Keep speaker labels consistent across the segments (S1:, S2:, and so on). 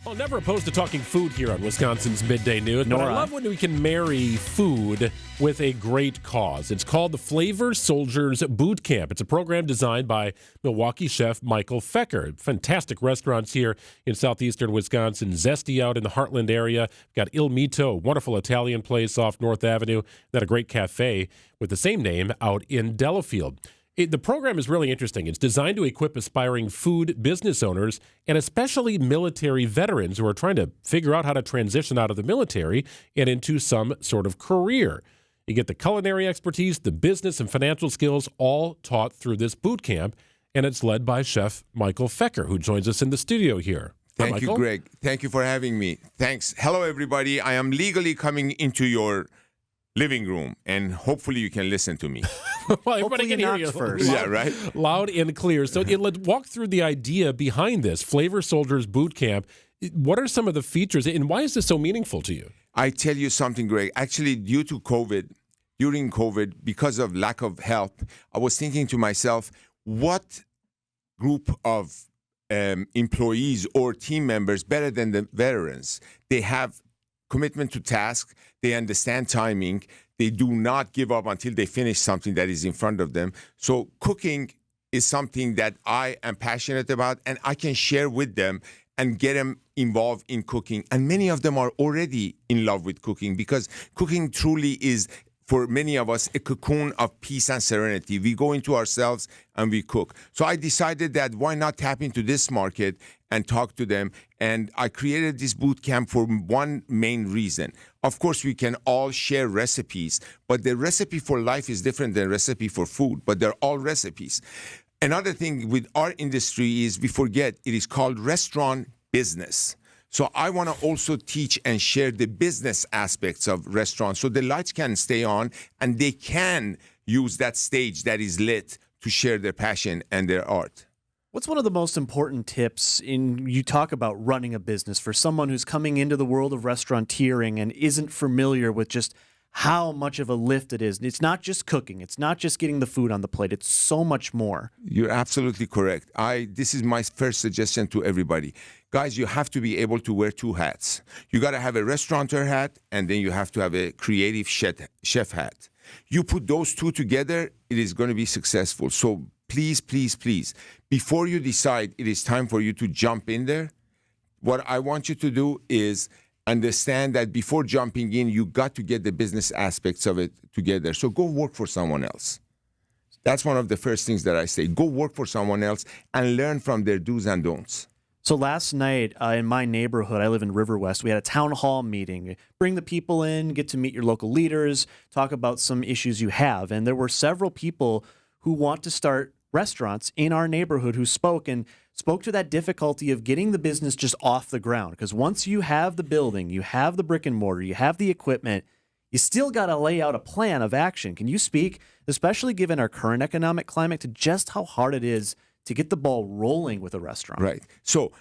S1: Well, never opposed to talking food here on Wisconsin's Midday News, but I love when we can marry food with a great cause. It's called the Flavor Soldiers Boot Camp. It's a program designed by Milwaukee chef Michael Feker. Fantastic restaurants here in southeastern Wisconsin. Zesty out in the Heartland area. Got Il Mito, a wonderful Italian place off North Avenue. Then a great cafe with the same name out in Delafield. The program is really interesting. It's designed to equip aspiring food business owners and especially military veterans who are trying to figure out how to transition out of the military and into some sort of career. You get the culinary expertise, the business and financial skills all taught through this boot camp, and it's led by Chef Michael Feker, who joins us in the studio here.
S2: Thank you, Greg. Thank you for having me. Thanks. Hello, everybody. I am legally coming into your living room, and hopefully you can listen to me.
S1: Well, everybody can hear you
S3: first.
S2: Yeah, right?
S1: Loud and clear. So let's walk through the idea behind this Flavor Soldiers Boot Camp. What are some of the features, and why is this so meaningful to you?
S2: I tell you something, Greg. Actually, during COVID, because of lack of help, I was thinking to myself, what group of employees or team members better than the veterans? They have commitment to task. They understand timing. They do not give up until they finish something that is in front of them. So cooking is something that I am passionate about, and I can share with them and get them involved in cooking. And many of them are already in love with cooking, because cooking truly is, for many of us, a cocoon of peace and serenity. We go into ourselves and we cook. So I decided that why not tap into this market and talk to them. And I created this boot camp for one main reason. Of course, we can all share recipes, but the recipe for life is different than recipe for food, but they're all recipes. Another thing with our industry is we forget it is called restaurant business. So I want to also teach and share the business aspects of restaurants, so the lights can stay on and they can use that stage that is lit to share their passion and their art.
S3: What's one of the most important tips you talk about running a business for someone who's coming into the world of restauranteering and isn't familiar with just how much of a lift it is? It's not just cooking. It's not just getting the food on the plate. It's so much more.
S2: You're absolutely correct. This is my first suggestion to everybody. Guys, you have to be able to wear two hats. You got to have a restaurateur hat, and then you have to have a creative chef hat. You put those two together, it is going to be successful. So please, please, please, before you decide it is time for you to jump in there, what I want you to do is understand that before jumping in, you got to get the business aspects of it together. So go work for someone else. That's one of the first things that I say. Go work for someone else and learn from their do's and don'ts.
S3: So last night in my neighborhood, I live in River West, we had a town hall meeting. Bring the people in, get to meet your local leaders, talk about some issues you have. And there were several people who want to start restaurants in our neighborhood who spoke to that difficulty of getting the business just off the ground. Because once you have the building, you have the brick and mortar, you have the equipment, you still got to lay out a plan of action. Can you speak, especially given our current economic climate, to just how hard it is to get the ball rolling with a restaurant?
S2: Right. So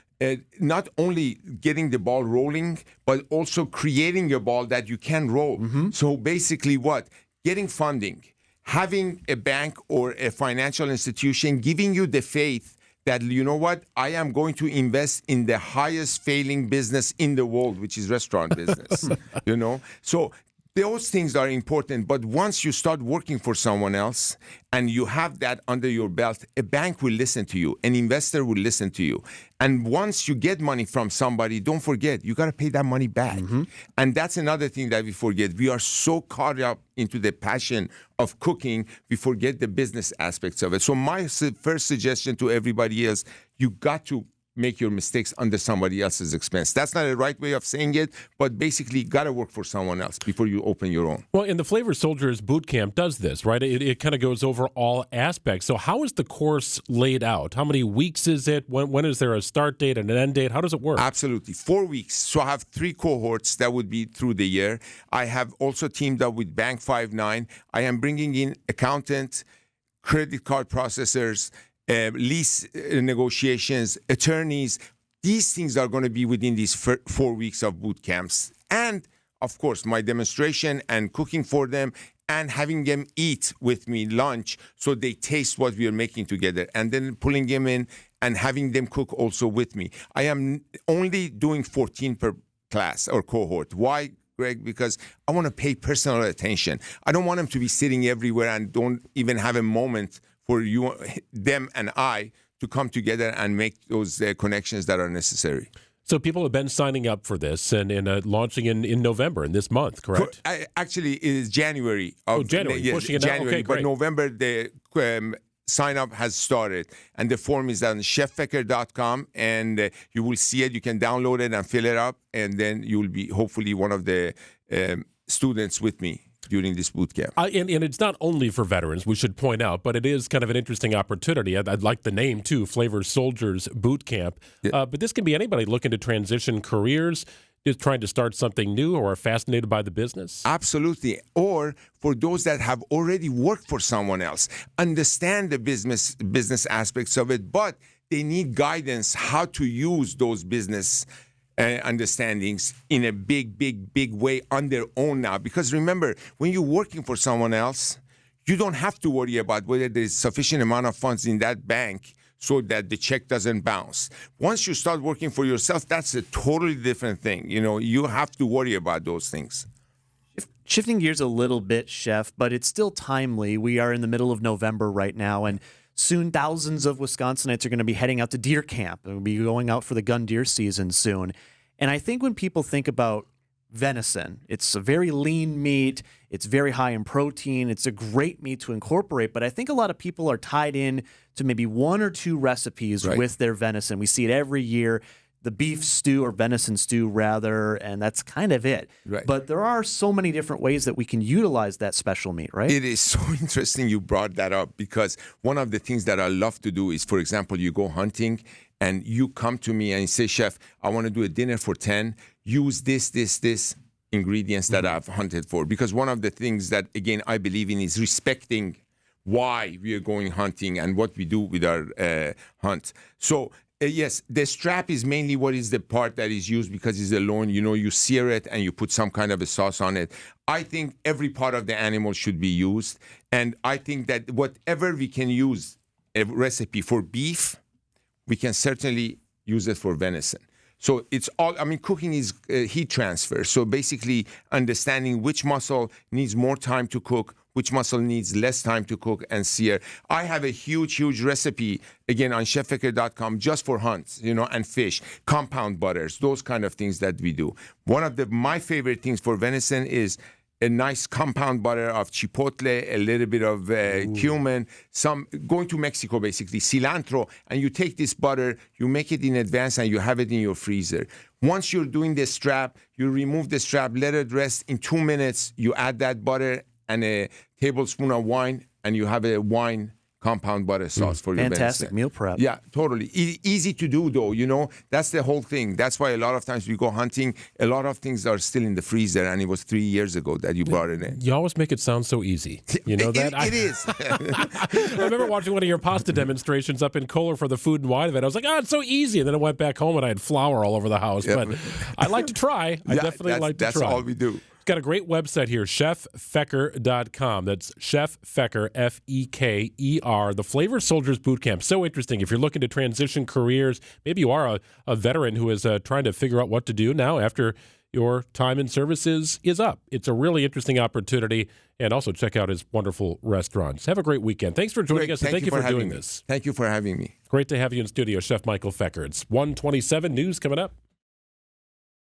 S2: not only getting the ball rolling, but also creating a ball that you can roll. Mm-hmm. So basically what? Getting funding, having a bank or a financial institution giving you the faith that, you know what, I am going to invest in the highest failing business in the world, which is restaurant business, you know? So those things are important, but once you start working for someone else and you have that under your belt, a bank will listen to you, an investor will listen to you. And once you get money from somebody, don't forget, you got to pay that money back. Mm-hmm. And that's another thing that we forget. We are so caught up into the passion of cooking, we forget the business aspects of it. So my first suggestion to everybody is, you got to make your mistakes under somebody else's expense. That's not a right way of saying it, but basically got to work for someone else before you open your own.
S1: Well, and the Flavor Soldiers Boot Camp does this, right? It kind of goes over all aspects. So how is the course laid out? How many weeks is it? When is there a start date and an end date? How does it work?
S2: Absolutely. 4 weeks. So I have 3 cohorts that would be through the year. I have also teamed up with Bank 59. I am bringing in accountants, credit card processors, lease negotiations, attorneys. These things are going to be within these 4 weeks of boot camps. And, of course, my demonstration and cooking for them and having them eat with me lunch so they taste what we are making together. And then pulling them in and having them cook also with me. I am only doing 14 per class or cohort. Why, Greg? Because I want to pay personal attention. I don't want them to be sitting everywhere and don't even have a moment for them and I to come together and make those connections that are necessary.
S1: So people have been signing up for this and launching in November, in this month, correct?
S2: Actually, it is January.
S1: January.
S2: Yes,
S1: pushing it
S2: January,
S1: out. Okay,
S2: but
S1: great.
S2: November, the sign up has started. And the form is on cheffeker.com, and you will see it. You can download it and fill it up, and then you will be hopefully one of the students with me during this boot camp.
S1: And it's not only for veterans, we should point out, but it is kind of an interesting opportunity. I'd like the name, too, Flavor Soldiers Boot Camp. Yeah. But this can be anybody looking to transition careers, just trying to start something new or are fascinated by the business.
S2: Absolutely. Or for those that have already worked for someone else, understand the business aspects of it, but they need guidance how to use those business understandings in a big way on their own now. Because remember, when you're working for someone else, you don't have to worry about whether there's sufficient amount of funds in that bank so that the check doesn't bounce. Once you start working for yourself, that's a totally different thing. You have to worry about those things.
S3: Shifting gears a little bit, Chef, but it's still timely. We are in the middle of November right now, and soon thousands of Wisconsinites are going to be heading out to deer camp. They'll be going out for the gun deer season soon. And I think when people think about venison, it's a very lean meat. It's very high in protein. It's a great meat to incorporate. But I think a lot of people are tied in to maybe one or two recipes with their venison. We see it every year. The beef stew or venison stew, rather, and that's kind of it.
S2: Right.
S3: But there are so many different ways that we can utilize that special meat, right?
S2: It is so interesting you brought that up, because one of the things that I love to do is, for example, you go hunting and you come to me and you say, Chef, I want to do a dinner for 10. Use this ingredients that I've hunted for. Because one of the things that, again, I believe in is respecting why we are going hunting and what we do with our hunt. So, yes, the strap is mainly what is the part that is used because it's a loin. You sear it and you put some kind of a sauce on it. I think every part of the animal should be used. And I think that whatever we can use a recipe for beef, we can certainly use it for venison. So it's all, cooking is heat transfer. So basically understanding which muscle needs more time to cook, which muscle needs less time to cook and sear. I have a huge recipe, again, on cheffeker.com just for hunts, and fish, compound butters, those kind of things that we do. One of my favorite things for venison is a nice compound butter of chipotle, a little bit of cumin, going to Mexico, basically, cilantro, and you take this butter, you make it in advance, and you have it in your freezer. Once you're doing the strap, you remove the strap, let it rest. In 2 minutes, you add that butter and a tablespoon of wine, and you have a wine compound butter sauce for your
S3: fantastic
S2: venison.
S3: Meal prep.
S2: Yeah, totally. Easy to do, though, That's the whole thing. That's why a lot of times we go hunting, a lot of things are still in the freezer, and it was 3 years ago that you brought it in.
S1: You always make it sound so easy. You know that?
S2: It is.
S1: I remember watching one of your pasta demonstrations up in Kohler for the food and wine event. I was like, it's so easy. And then I went back home and I had flour all over the house. But I like to try. I definitely like to try.
S2: That's all we do.
S1: Got a great website here, cheffeker.com. That's Chef Feker, Feker, the Flavor Soldiers Boot Camp. So interesting. If you're looking to transition careers, maybe you are a veteran who is trying to figure out what to do now after your time in service is up. It's a really interesting opportunity. And also check out his wonderful restaurants. Have a great weekend. Thanks for joining us, and thank you for doing this.
S2: Thank you for having me.
S1: Great to have you in studio, Chef Michael Feker. It's 1:27 news coming up.